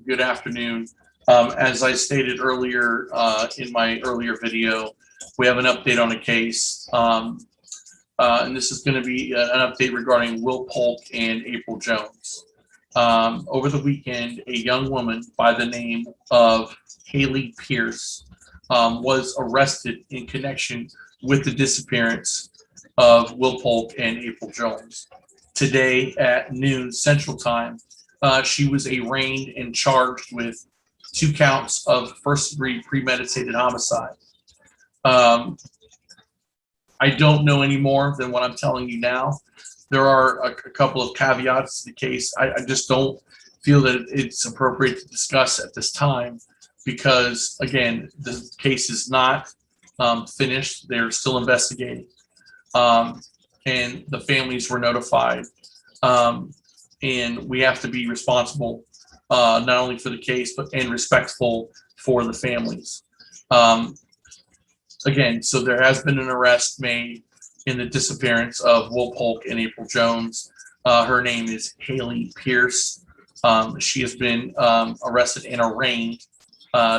good afternoon. As I stated earlier in my earlier video, we have an update on a case, and this is going to be an update regarding Will Polk and April Jones. Over the weekend, a young woman by the name of Haley Pierce was arrested in connection with the disappearance of Will Polk and April Jones. Today at noon Central Time, she was arraigned and charged with 2 counts of first-degree premeditated homicide. I don't know any more than what I'm telling you now. There are a couple of caveats to the case. I just don't feel that it's appropriate to discuss at this time because, again, the case is not finished. They're still investigating. And the families were notified. And we have to be responsible not only for the case, and respectful for the families. Again, so there has been an arrest made in the disappearance of Will Polk and April Jones. Her name is Haley Pierce. She has been arrested and arraigned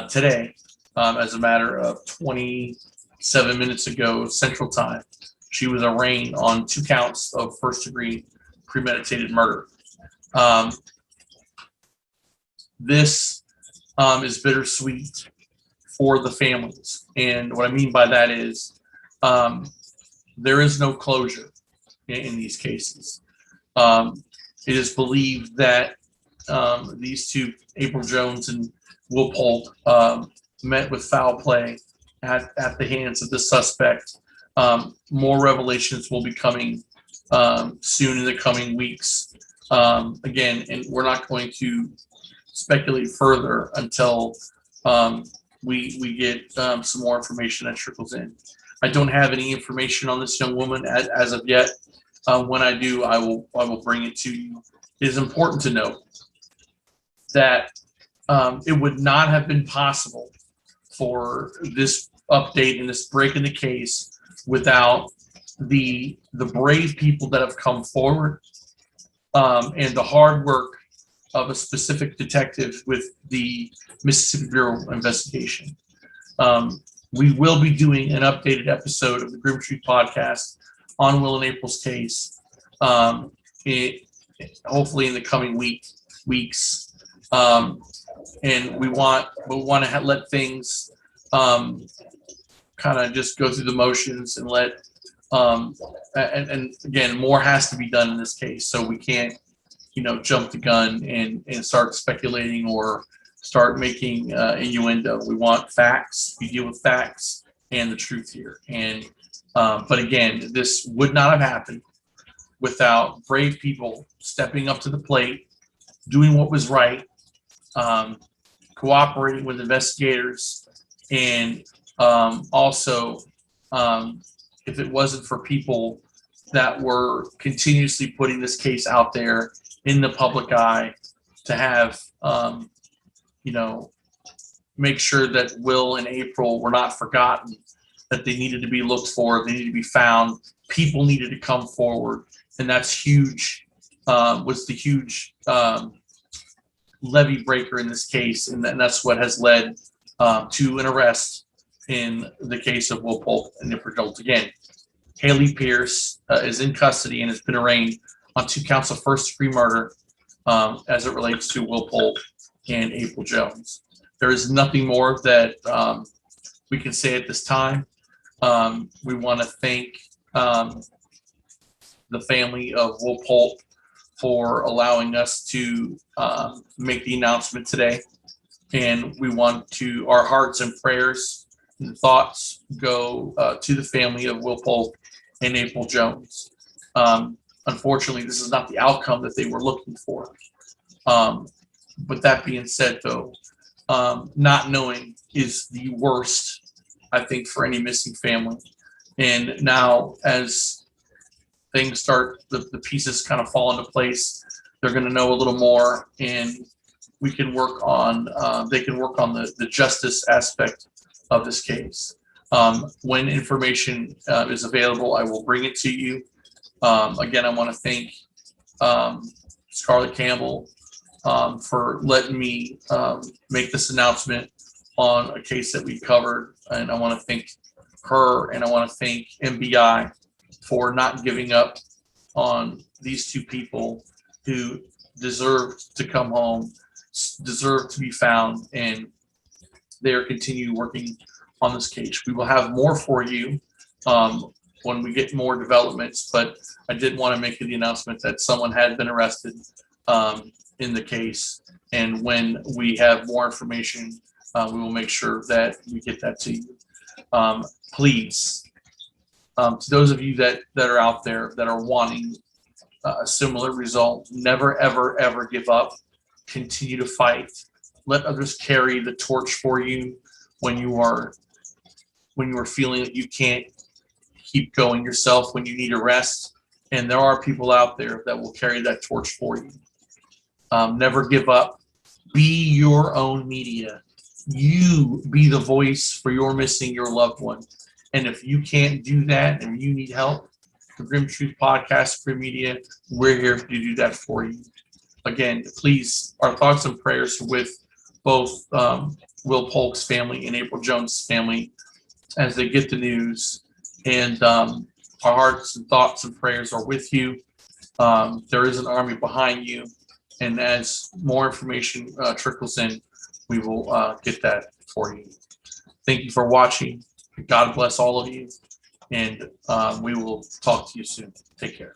today as a matter of 27 minutes ago, Central Time. She was arraigned on 2 counts of first-degree premeditated murder. This is bittersweet for the families. And what I mean by that is there is no closure in these cases. It is believed that these 2, April Jones and Will Polk, met with foul play at the hands of the suspect. More revelations will be coming soon in the coming weeks. Again, and we're not going to speculate further until we get some more information that trickles in. I don't have any information on this young woman as of yet. When I do, I will bring it to you. It is important to note that it would not have been possible for this update and this break in the case without the brave people that have come forward and the hard work of a specific detective with the Mississippi Bureau of Investigation. We will be doing an updated episode of the Grim Street podcast on Will and April's case, hopefully in the coming weeks. And we want to let things kind of just go through the motions and let and again, more has to be done in this case, so we can't jump the gun and start speculating or start making innuendo. We want facts. We deal with facts and the truth here. And but again, this would not have happened without brave people stepping up to the plate, doing what was right, cooperating with investigators, and also if it wasn't for people that were continuously putting this case out there in the public eye to have make sure that Will and April were not forgotten, that they needed to be looked for, they needed to be found, people needed to come forward, and that's huge. Was the huge levee breaker in this case, and that's what has led to an arrest in the case of Will Polk and April Jones. Again, Haley Pierce is in custody and has been arraigned on 2 counts of first-degree murder as it relates to Will Polk and April Jones. There is nothing more that we can say at this time. We want to thank the family of Will Polk for allowing us to make the announcement today. And we want our hearts and prayers and thoughts go to the family of Will Polk and April Jones. Unfortunately, this is not the outcome that they were looking for. But that being said, though, not knowing is the worst, I think, for any missing family. And now, as things start, the pieces kind of fall into place, they're going to know a little more, and we can work on, they can work on the justice aspect of this case. When information is available, I will bring it to you. Again, I want to thank Scarlett Campbell for letting me make this announcement on a case that we covered. And I want to thank her, and I want to thank MBI for not giving up on these two people who deserve to come home, deserve to be found, and they are continue working on this case. We will have more for you when we get more developments, but I did want to make the announcement that someone had been arrested in the case, and when we have more information, we will make sure that we get that to you. Please, to those of you that are out there that are wanting a similar result, never, ever, ever give up. Continue to fight. Let others carry the torch for you when you are feeling that you can't keep going yourself, when you need a rest. And there are people out there that will carry that torch for you. Never give up. Be your own media. You be the voice for your missing your loved one. And if you can't do that and you need help, the Grim Truth Podcast, Grim Media, we're here to do that for you. Again, please, our thoughts and prayers with both Will Polk's family and April Jones' family as they get the news. And our hearts and thoughts and prayers are with you. There is an army behind you. And as more information trickles in, we will get that for you. Thank you for watching. God bless all of you. And we will talk to you soon. Take care.